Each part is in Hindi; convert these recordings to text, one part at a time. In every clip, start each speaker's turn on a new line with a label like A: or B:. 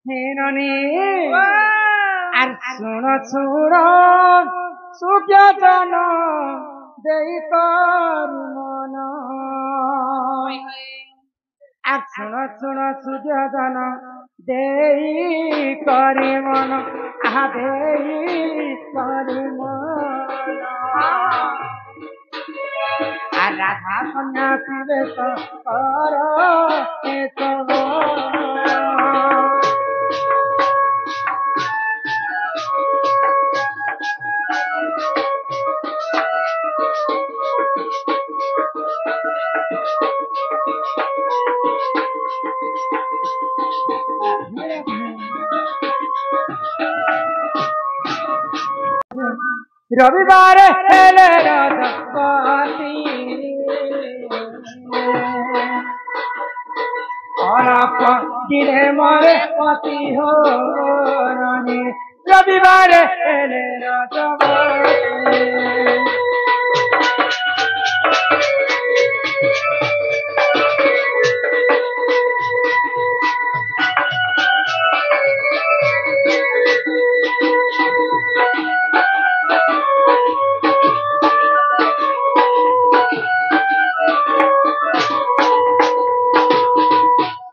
A: হিরণী আর শুণ শুণ সুজ্ঞাতন দেই তোর মন আর শুণ শুণ সুজ্ঞাতন দেই করি মন আহা দেই করি মন আর রাধা সন্ন্যাসী বেশ কর এসব রবিবার হেলে রজপতি অরপ দিনে মরে পতি হরণী রবিবার হেলে রজপতি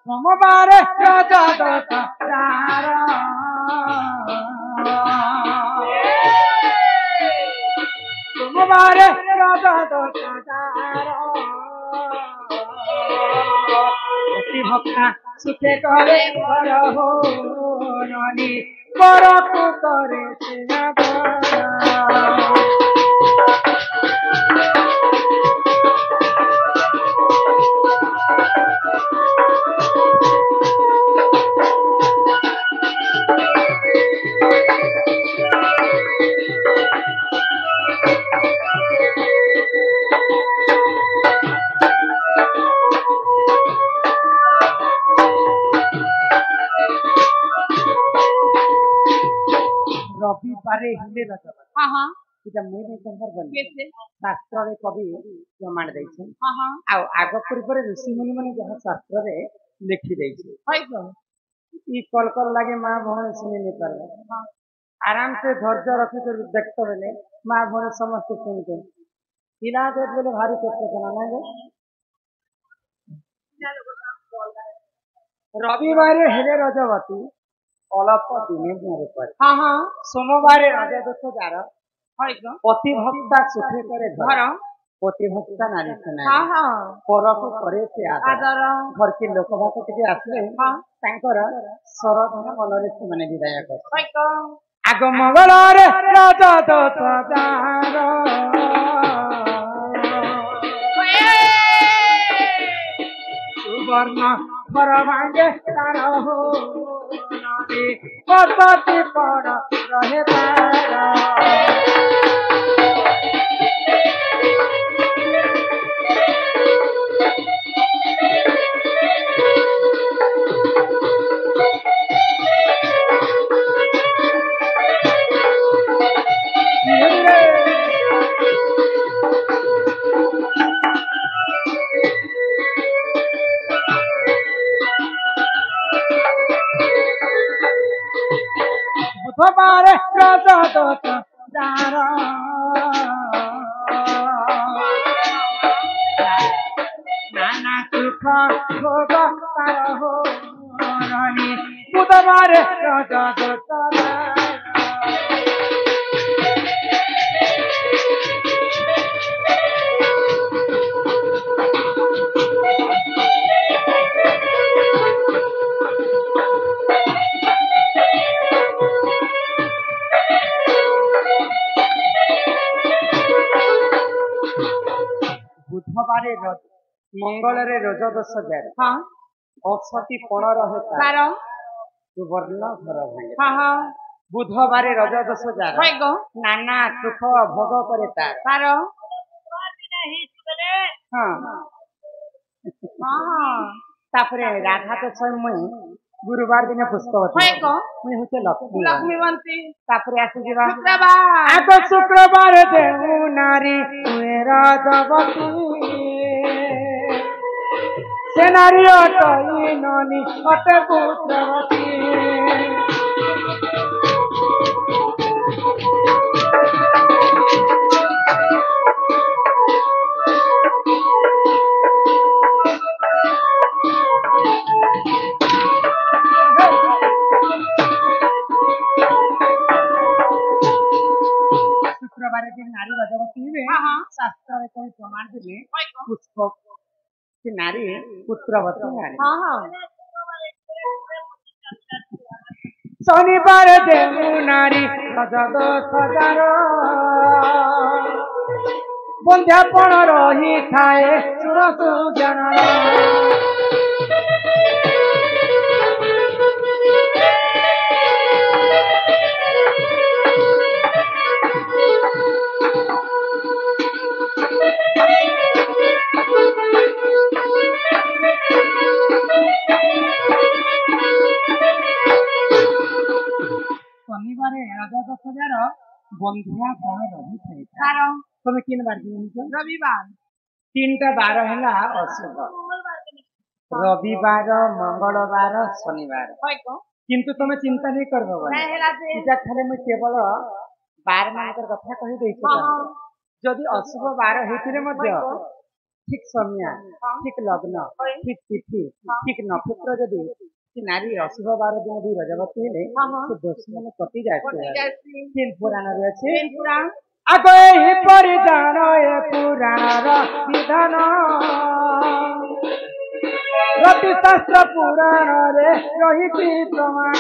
A: সোমবার রাজা দশার সোমবার রাজা দশার অতি ভক্তা সুখে করে ঘর হরি বরকু করে ରବିବାରେ ହେଲେ ରଜପତି ଏଟା ମୁଇଁ ନାଇଁ କହିବାର ବୋଲି ଶାସ୍ତ୍ରରେ କବି ପ୍ରମାଣ ଦେଇଛେ ଆଉ ଆଗ ପୂର୍ବରେ ଋଷିମୁନି ମାନେ ଯାହା ଶାସ୍ତ୍ରରେ ଲେଖି ଦେଇଛେ ଇ କଲ କଲ ଲାଗେ ମା ଭଉଣୀ ଶୁଣି ନେଇ ପାରିବେ ଆରାମ ସେ ଧୈର୍ଯ୍ୟ ରଖିକରି ଦେଖତ ବେଲେ ମା ଭଉଣୀ ସମସ୍ତେ ଶୁଣିଛେ ପିଲା ଦେବ ବୋଲେ ଭାରି କଷ୍ଟ କଲା ନାଇଁ ରବିବାରେ ହେଲେ ରଜପତି ଅଳପ ଦିନେ ଦିନରେ ପରେ সোমবারে রাজা দোষ যার পতি ভক্তা সুখে করে ঘর পতি ভক্তা নারী পরକୁ করে ସେ ଆଦର ଘରକେ ଲୋକ ଭାତ ଟିକେ ଆସିଲେ ତାଙ୍କର ସରଧନ ମନରେ ସେମାନେ ବିଦାୟ କରେ ଆଗ ମଙ୍ଗଳରେ ରାଜା ଦୋଷ ଯାର ସୁବର୍ଣ୍ଣ ଘର ଭାଙ୍ଗେ ତାର ହୋ পতি পড় রহে তারা বুধবারে রাজা দোষ যার নানা সুখ ভোগ তার হরণী বুধবারে রাজা দোষ বুধবারে মঙ্গলরে রজ দোষ যায় অসতি পণ রহে তার সুবর্ণ ঘর ভাঙে বুধবারে রজ দোষ যায় নানা সুখ ভোগ করে তার তারপরে রাধা দোষ মুই गुरुवार दिन पुष्पवती मुई होते लक्ष्मीवंती तापरे आसी जीवा शुक्रवार आ शुक्रवार देहु नारी तुए राजवती से नारी अटई ननी अटे पुत्रवती शुक्रवार दिन नारी रजवती हुए शास्त्र में कोई प्रमाण दिले पुष्प की नारी पुत्रवती नारी शनिवार देहु नारी रजद सजार बंध्यापण रही थाए सुरसु जन शनिवार राजा 10,000 बंधिया कौन रही थे तुम किन बार रविवार 3टा बार है अशुभ रविवार मंगलवार शनिवार किंतु तुम चिंता नहीं कर खाली मुझे केवल बार मान कथा कही जदि अशुभ बार होते ठीक समय ठीक लग्न ठीक तिथि ठीक नक्षत्र जदि नारी अशुभ बार दिन भी रजवती हेले से दोष मन कटि जाए पुराण अच्छे आग ही परिधान ए पुराण विधान रति शास्त्र पुराण रे रही प्रमाण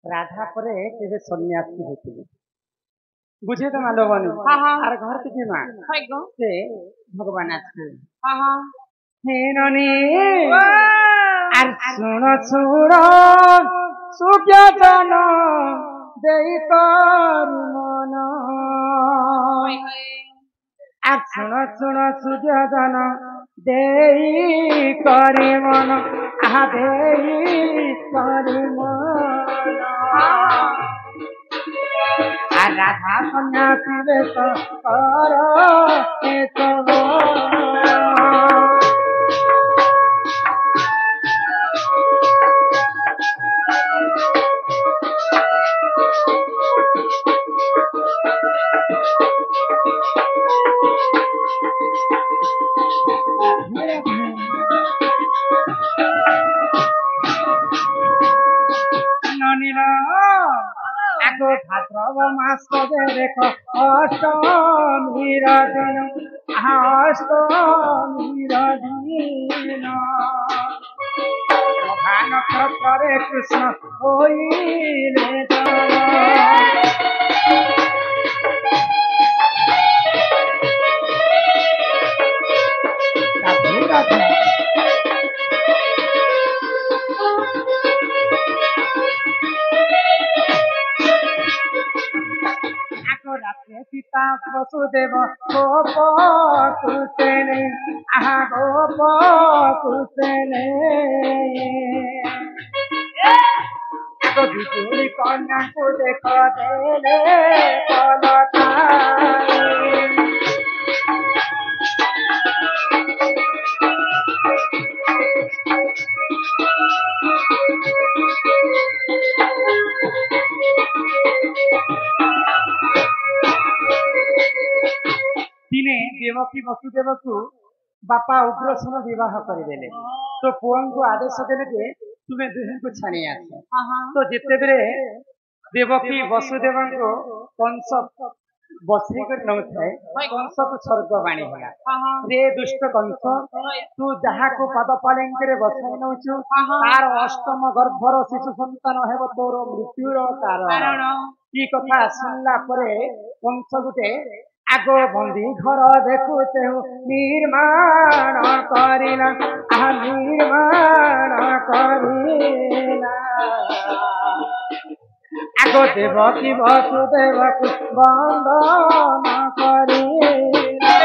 A: राधा परे केवे सन्यासी होती बुझे तो मालो बनी आर घर के मां से भगवान आछे हे ननी आर सुन सुर सुज्ञान देई तर मन आर सुन सुज्ञान देई करी मन आहा देई करी मन राधा सन्यासी वेश कर भाद्रव मास देख अष्टमीर दिन नक्षत्र कृष्ण होइले सीता वसुदेव गोप कुशले आहा गोप कुशले बिजुली कन्या को देख देले दिने देवकी वसुदेव को बापा उग्रसेन विवाह करदेले तो पुआ को आदेश देले जे तुम्हें दुहिं को छाणी आस तो जिते बेले देवकी वसुदेव को कंस बसरी कर नउଥାଏ कंस को स्वर्ग बाणी होला रे दुष्ट कंस तू जहा को पद पालेंगे बसाई नउछु तार अष्टम गर्भर शिशु संतान हेब तोर मृत्युर कारण की कथा सुनला परे कंस गुटे आगो बंदी घर देखुते निर्माण करिला निर्माण करिला आगो देवकी वसुदेवकु बंदन करिला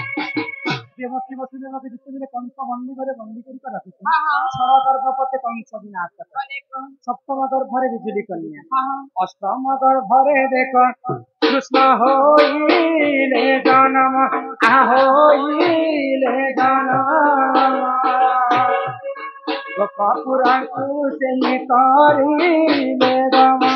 A: देवकी वसुदेवक जिते कंस बंदी करे बंदी कर रखिছে छड़ गर्भपते कंस विनाश सप्तम गर्भरे बिजुली कन्या अष्टम गर्भरे देख कृष्ण होइले जन्म होइले जन्म गोपापुरा कुशेनी करिले रमण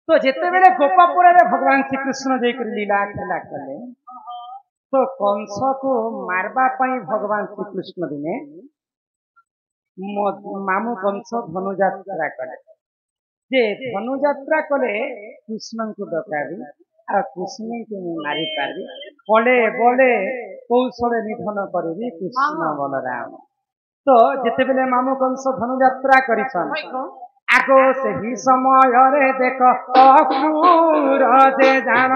A: तो जिते बेले गोपापुर भगवान श्री कृष्ण जयकर लीला खेला कले तो कंस को मारवा भगवान श्री कृष्ण दिने मामू कंस धनुजात्रा कले जे धनुजात्रा कले कृष्ण को डकाबी आ कृष्ण को मारी पारि बले बले कौशल निधन करी कृष्ण बलराम तो जिते बेले मामू कंस धनुजात्रा करिसन आगो से ही समय रे देख अक्रूर जे जान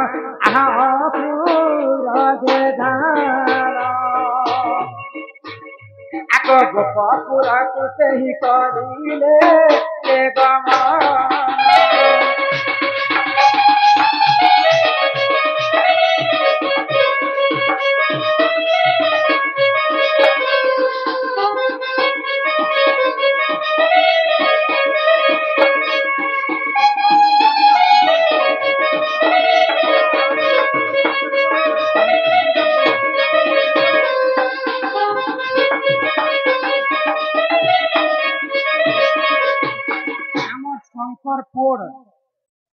A: अक्रूर जे जान आगो गोपापुर को से ही करिले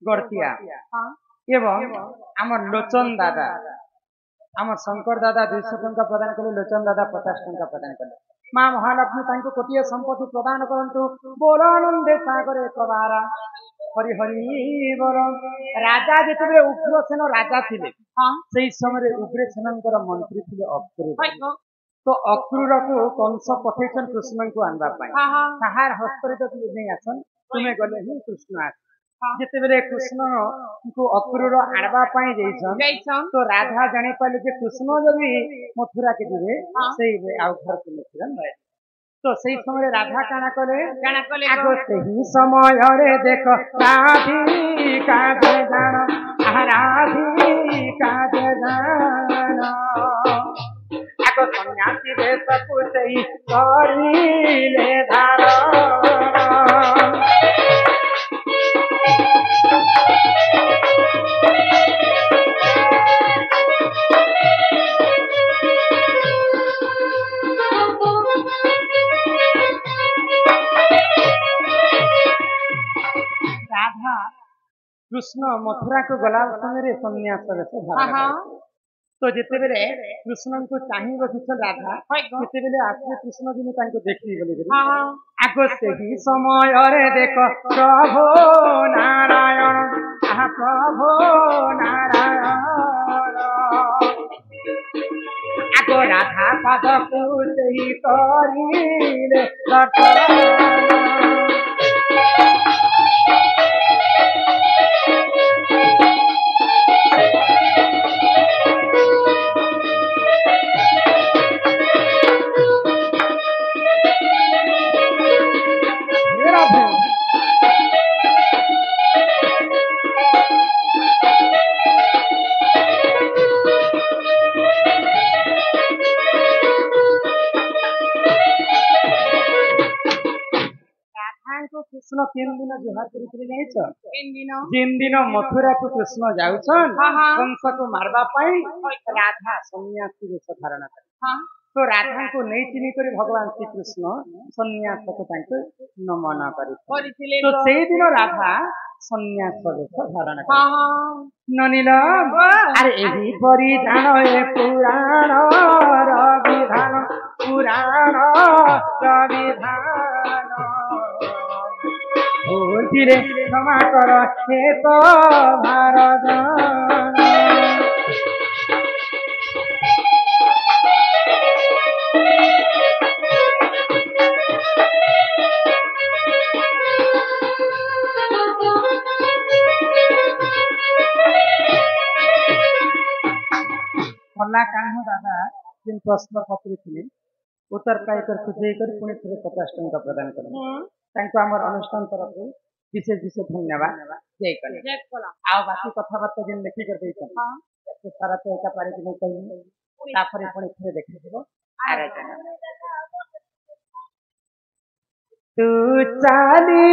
A: गढ़तिया एवं आमर लोचन दादा आमर शंकर दादा 200 टंका प्रदान कले लोचन दादा 50 टंका प्रदान कले माँ महालक्ष्मी तांको कोटिया संपत्ति प्रदान करंतु बोलो आनंदे सागर एकबारा हरि हरि बोल राजा जेतबे उग्रसेन राजा थिले सेही समय उग्रसेनंकर मंत्री थिले अक्रूर तो अक्रूर को कंस पठेछन कृष्ण को आनबा पई ताहार हस्तरे तो नहीं आसन तुमे गले ही कृष्ण आस जिते बेले कृष्ण को अक्रूर आनवा जाइछन तो राधा जानी पाले जे कृष्ण जदि मथुरा के दिवे सेही आउ घर के मथुरा नय तो सही समय राधा काना कले आगो सही समय रे देख राधिका जे जान राधिका जे जान आगो सन्यासी वेश को सही करिले धारण कृष्ण मथुरा को गला समय सन्यास धारण तो जिते बेले कृष्ण को चाही बसिछन राधा जिते बेले आसे कृष्ण जी तांको देखि बोली आगो से ही समय रे देख प्रभु नारायण प्रभु नारायण आगो राधा पद पूज ही करिले दर्शन को कृष्ण 3 दिन जुहार करिथिले जाइछ 3 दिन मथुरा को कृष्ण जाउछन कंस को मारबा पई राधा सन्यासी वेश धारण करे तो राधा को नहीं चिनी कर भगवान श्री कृष्ण सन्यास को नमन करिथिले तो से दिन राधा सन्यास वेश धारण करे ननिल अरे एही परिधान ए पुराण रविधान पुराण रविधान भूलथिले क्षमा कर हे तो भारत भला कान्ह दादा जिन प्रश्न पत्र थे उत्तर पाइकर खुशी कर पुणी थे 50 टंका प्रदान कर आम अनुष्ठान तरफ विशेष विशेष धन्यवाद जय कला आ बाकी कथबार्ता जिन लिखी कर सारा तो एक पारे नहीं कहनी पुणी थे देखिए तू चाली